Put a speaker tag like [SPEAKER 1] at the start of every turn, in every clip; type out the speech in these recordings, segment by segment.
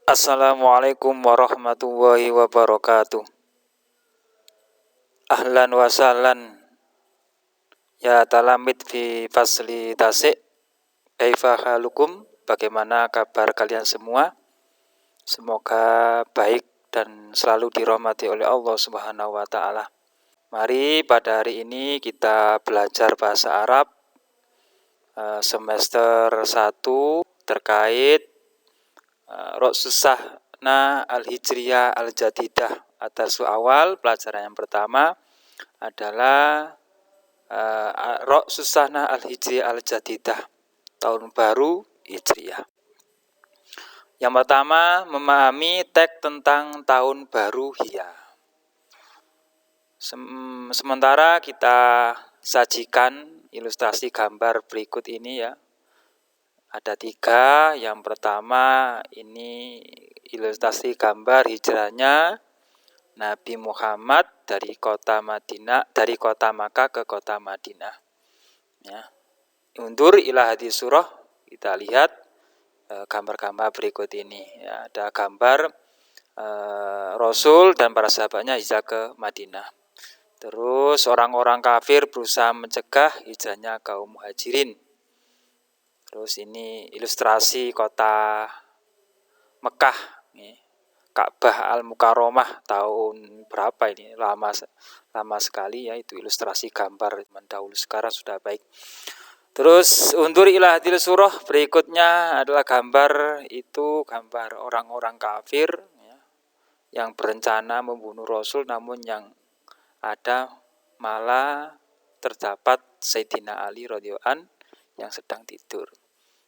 [SPEAKER 1] Assalamualaikum warahmatullahi wabarakatuh. Ahlan wa sahlan ya talamid fi fasli tasik. Kaifa halukum? Bagaimana kabar kalian semua? Semoga baik dan selalu dirahmati oleh Allah Subhanahu wa taala. Mari pada hari ini kita belajar bahasa Arab semester 1 terkait Ra'sus Sahna Al-Hijriyah Al-Jadidah. Atas awal pelajaran yang pertama adalah Ra'sus Sahna Al-Hijriyah Al-Jadidah, tahun baru Hijriyah. Yang pertama, memahami teks tentang tahun baru Hijriyah. Sementara kita sajikan ilustrasi gambar berikut ini ya. Ada 3. Yang pertama ini ilustrasi gambar hijrahnya Nabi Muhammad dari kota Makkah ke kota Madinah. Ya. Undur ila hadis surah, kita lihat gambar-gambar berikut ini. Ya, ada gambar Rasul dan para sahabatnya hijrah ke Madinah. Terus orang-orang kafir berusaha mencegah hijrahnya kaum muhajirin. Terus ini ilustrasi kota Mekah, Ka'bah Al-Mukarramah tahun berapa ini, lama sekali ya, itu ilustrasi gambar mendahulu, sekarang sudah baik. Terus undur ila hadil surah, berikutnya adalah gambar orang-orang kafir ya, yang berencana membunuh Rasul, namun yang ada malah terdapat Sayyidina Ali radhiyallahu anhu yang sedang tidur.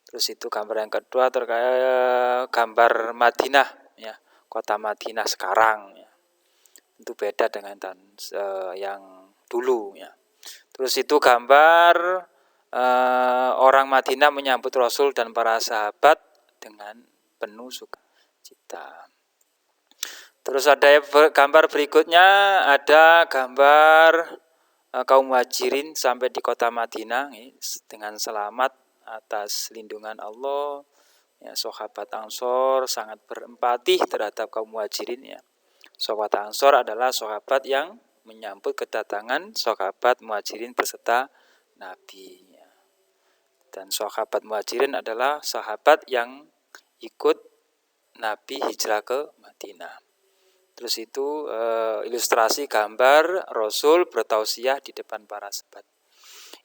[SPEAKER 1] Terus itu gambar yang kedua terkait gambar Madinah ya, kota Madinah sekarang ya. Itu beda dengan yang dulu ya. Terus itu gambar orang Madinah menyambut Rasul dan para sahabat dengan penuh sukacita. Terus ada gambar berikutnya, ada gambar kaum muhajirin sampai di kota Madinah ya, dengan selamat atas lindungan Allah. Ya, sahabat Ansor sangat berempati terhadap kaum muhajirin ya. Sahabat Ansor adalah sahabat yang menyambut kedatangan sahabat muhajirin beserta Nabi ya. Dan sahabat muhajirin adalah sahabat yang ikut Nabi hijrah ke Madinah. Terus itu ilustrasi gambar Rasul bertausiah di depan para sahabat.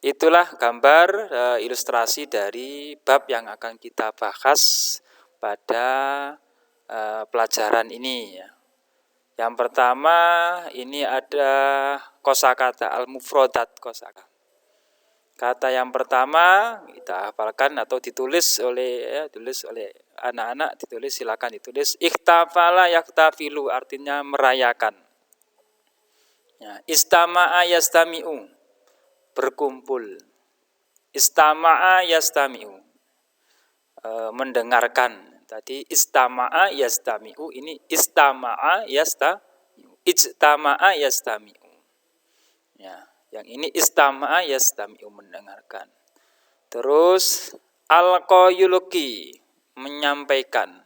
[SPEAKER 1] Itulah gambar ilustrasi dari bab yang akan kita bahas pada pelajaran ini ya. Yang pertama ini ada kosakata al-mufradat kosakata. Kata yang pertama kita hafalkan atau ditulis oleh anak-anak, silakan ditulis. Ikhtafala yaktafilu, artinya merayakan. Ya, istama'a yastami'u, berkumpul. Istama'a yastami'u, mendengarkan. Tadi istama'a yastami'u, ini istama'a yastami'u, ijtama'a yastami'u. Ya, yang ini istama'a yastami'u, mendengarkan. Terus alqayuluki, menyampaikan.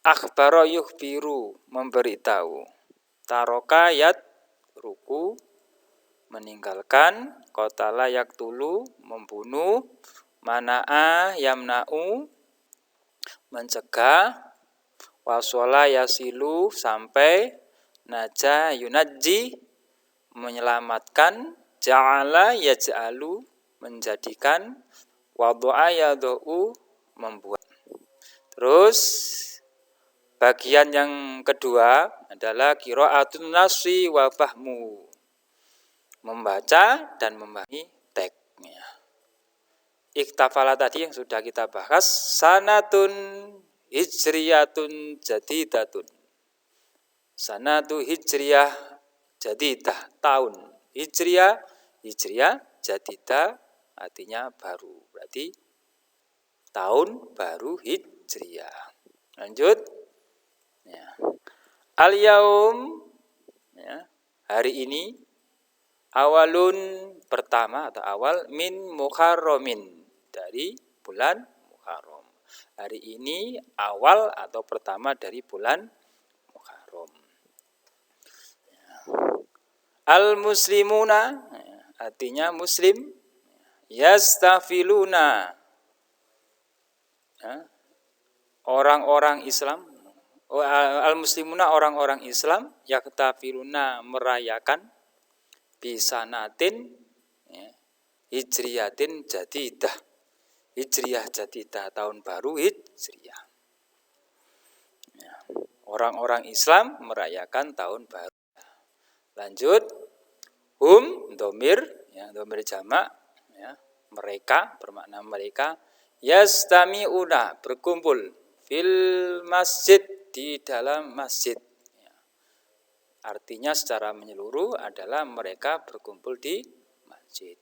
[SPEAKER 1] Akhbaro yukhbiru, memberitahu. Taroka yat ruku, meninggalkan. Qatala yaktulu, membunuh. Mana'a yamna'u, mencegah. Wasola yasilu, sampai. Naja yunajji, menyelamatkan. Ja'ala yaj'alu, menjadikan. Wadu'a yadu'u, membuat. Terus bagian yang kedua adalah qira'atun nasi wa fahmu, membaca dan memahami teksnya. Iktafala tadi yang sudah kita bahas, sanatun hijriyatun jadidatun. Sanatu hijriyah jadidah, tahun. Hijriyah jadidah artinya baru. Berarti tahun baru hijriyah. Lanjut. Ya. Al-yaum, ya, hari ini, awalun, pertama atau awal, min Muharramin, dari bulan Muharram. hari ini awal atau pertama dari bulan Muharram. Al-muslimuna artinya muslim, yastafiluna orang-orang Islam, al-muslimuna orang-orang Islam, yaktafiluna merayakan bisanatin hijriyatin jadidah, hijriyah jadidah tahun baru hijriyah. Orang-orang Islam merayakan tahun baru. Lanjut, domir jamak, mereka bermakna mereka, yastami'una berkumpul, fil masjid di dalam masjid. Artinya secara menyeluruh adalah mereka berkumpul di masjid.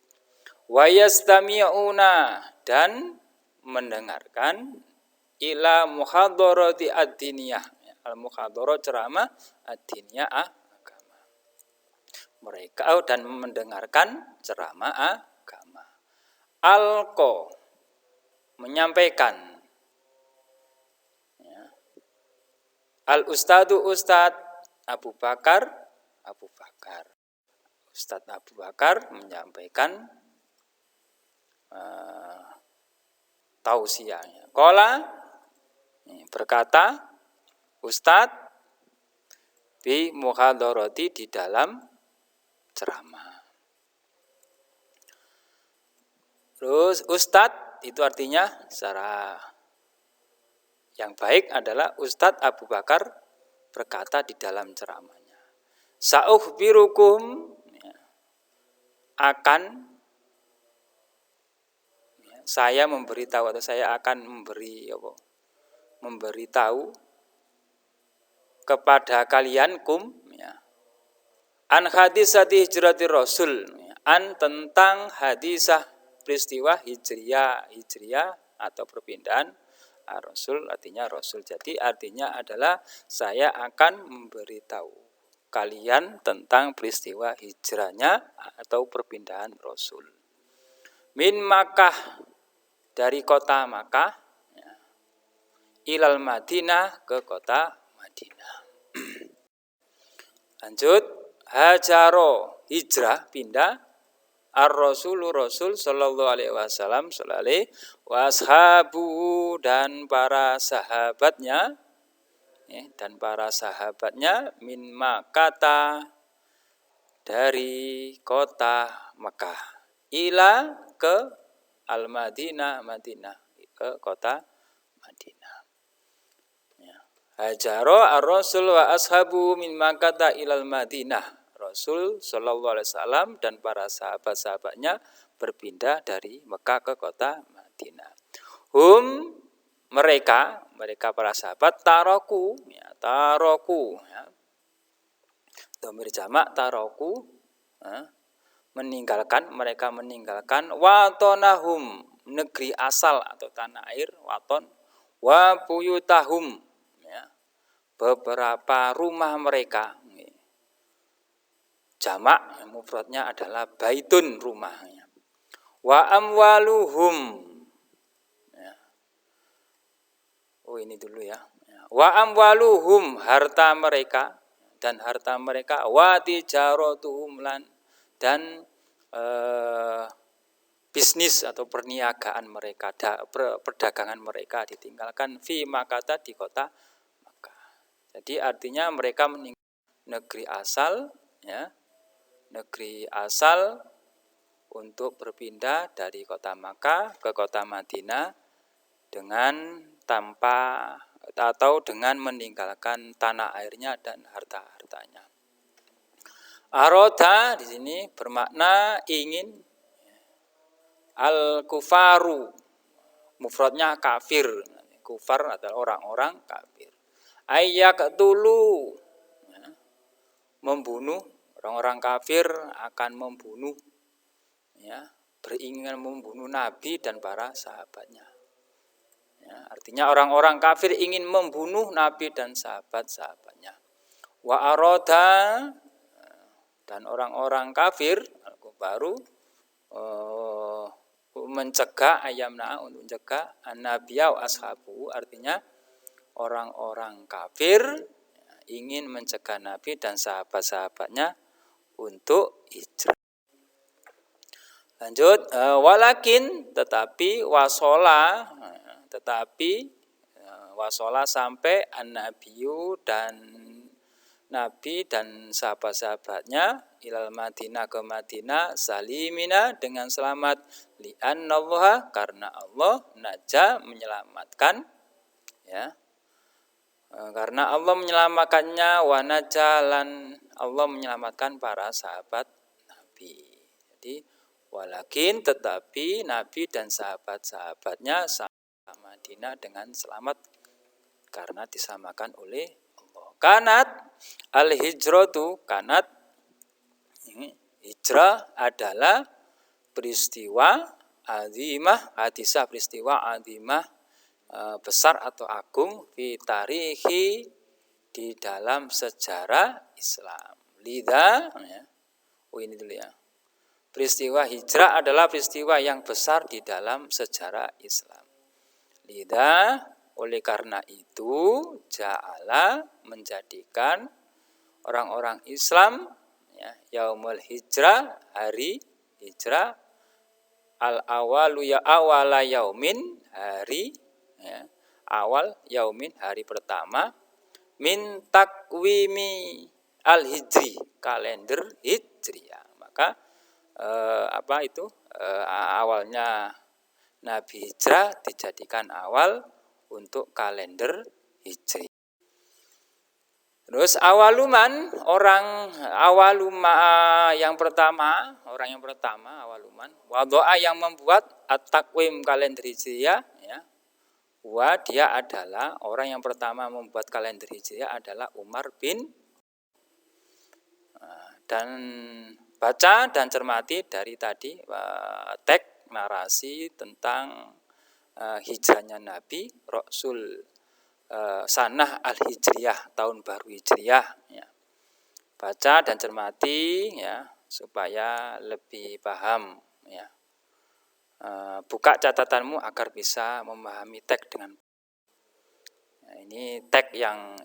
[SPEAKER 1] Wa yastami'una dan mendengarkan ila muhadharati ad-diniyah. Al-muhadharah ceramah ad-diniyah agama. Mereka dan mendengarkan ceramah agama. Alqa menyampaikan. Al-ustadu ustad Abu Bakar. Ustadz Abu Bakar menyampaikan tausiahnya. Qala berkata Ustadz bi muhadharati di dalam ceramah. Terus Ustadz itu artinya secara yang baik adalah Ustadz Abu Bakar berkata di dalam ceramahnya. Sa'ukhbirukum akan saya memberitahu atau saya akan memberitahu kepada kalian an hadisati hijrati Rasul, an tentang hadisah peristiwa hijriyah atau perpindahan Rasul, artinya Rasul. Jadi artinya adalah saya akan memberitahu kalian tentang peristiwa hijrahnya atau perpindahan Rasul. Min Makkah dari kota Makkah ilal Madinah ke kota Madinah. Lanjut, hajaro hijrah pindah ar-rasulu rasul sallallahu alaihi wasallam washabu dan para sahabatnya min Makkah dari kota Mekah ila ke al-Madinah ke kota Madinah. Hajaro ar-rasul wa ashabu min Makkah ilal Madinah. Rasul sallallahu alaihi wasallam dan para sahabat-sahabatnya berpindah dari Mekah ke kota Madinah. Mereka para sahabat taroku domir jamak taroku mereka meninggalkan watonahum negeri asal atau tanah air waton wa buyutahum beberapa rumah mereka. Jamak mufradnya adalah baitun rumahnya. Wa amwaluhum. Oh ini dulu ya. Wa amwaluhum harta mereka dan harta mereka wa tijaratuhum dan bisnis atau perniagaan mereka, perdagangan mereka ditinggalkan fi Makkah di kota Makkah. Jadi artinya mereka meninggalkan negeri asal untuk berpindah dari kota Makkah ke kota Madinah dengan meninggalkan tanah airnya dan harta-hartanya. Aroda di sini bermakna ingin, al-kufaru mufradnya kafir, kufar adalah orang-orang kafir. Ayyak dulu membunuh, orang-orang kafir akan membunuh, beringinan membunuh Nabi dan para sahabatnya. Artinya orang-orang kafir ingin membunuh Nabi dan sahabat-sahabatnya. Wa aroda dan orang-orang kafir baru mencegah ayamna, untuk mencegah an-nabiyya wa ashabu, artinya orang-orang kafir ingin mencegah Nabi dan sahabat-sahabatnya untuk hijrah. Lanjut, walakin tetapi wasola, wasola sampai an-nabiyyu dan Nabi dan sahabat-sahabatnya ilal Madinah, ke Madinah, salimina, dengan selamat, li'annallaha, karena Allah, naja, menyelamatkan, ya, karena Allah menyelamatkannya, wa najalan, Allah menyelamatkan para sahabat Nabi. Jadi walakin tetapi Nabi dan sahabat-sahabatnya sampai Madinah dengan selamat karena diselamatkan oleh Allah. Kanat al-hijratu, kanat hijrah adalah peristiwa azimah, hadisah peristiwa azimah, besar atau agung, fi tarihi, di dalam sejarah Islam. Lidha, ya. Ini dulu ya. Peristiwa hijrah adalah peristiwa yang besar di dalam sejarah Islam. Lidha, oleh karena itu, ja'ala, menjadikan orang-orang Islam, ya, yaumul hijrah, hari hijrah, al-awalu ya awala yaumin, hari, ya, awal yaumin, hari pertama, min takwimi al-hijri, kalender hijriah. Maka awalnya Nabi hijrah dijadikan awal untuk kalender hijri. Terus awaluman, yang pertama awaluman, wadoa, yang membuat at-takwim, kalender hijriah, ya. Dia adalah orang yang pertama membuat kalender hijriah adalah Umar bin. Dan baca dan cermati dari tadi teks narasi tentang hijrahnya Nabi, Rasul sanah al-hijriyah, tahun baru hijriyah, ya. Baca dan cermati, ya, supaya lebih paham, ya. Buka catatanmu agar bisa memahami teks dengan. Nah, ini teks yang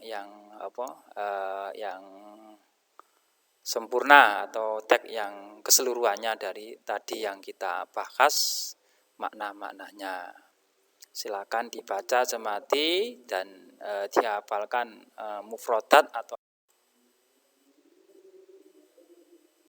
[SPEAKER 1] sempurna, atau teks yang keseluruhannya dari tadi yang kita bahas makna-maknanya. Silakan dibaca, cermati, dan dihafalkan mufradat atau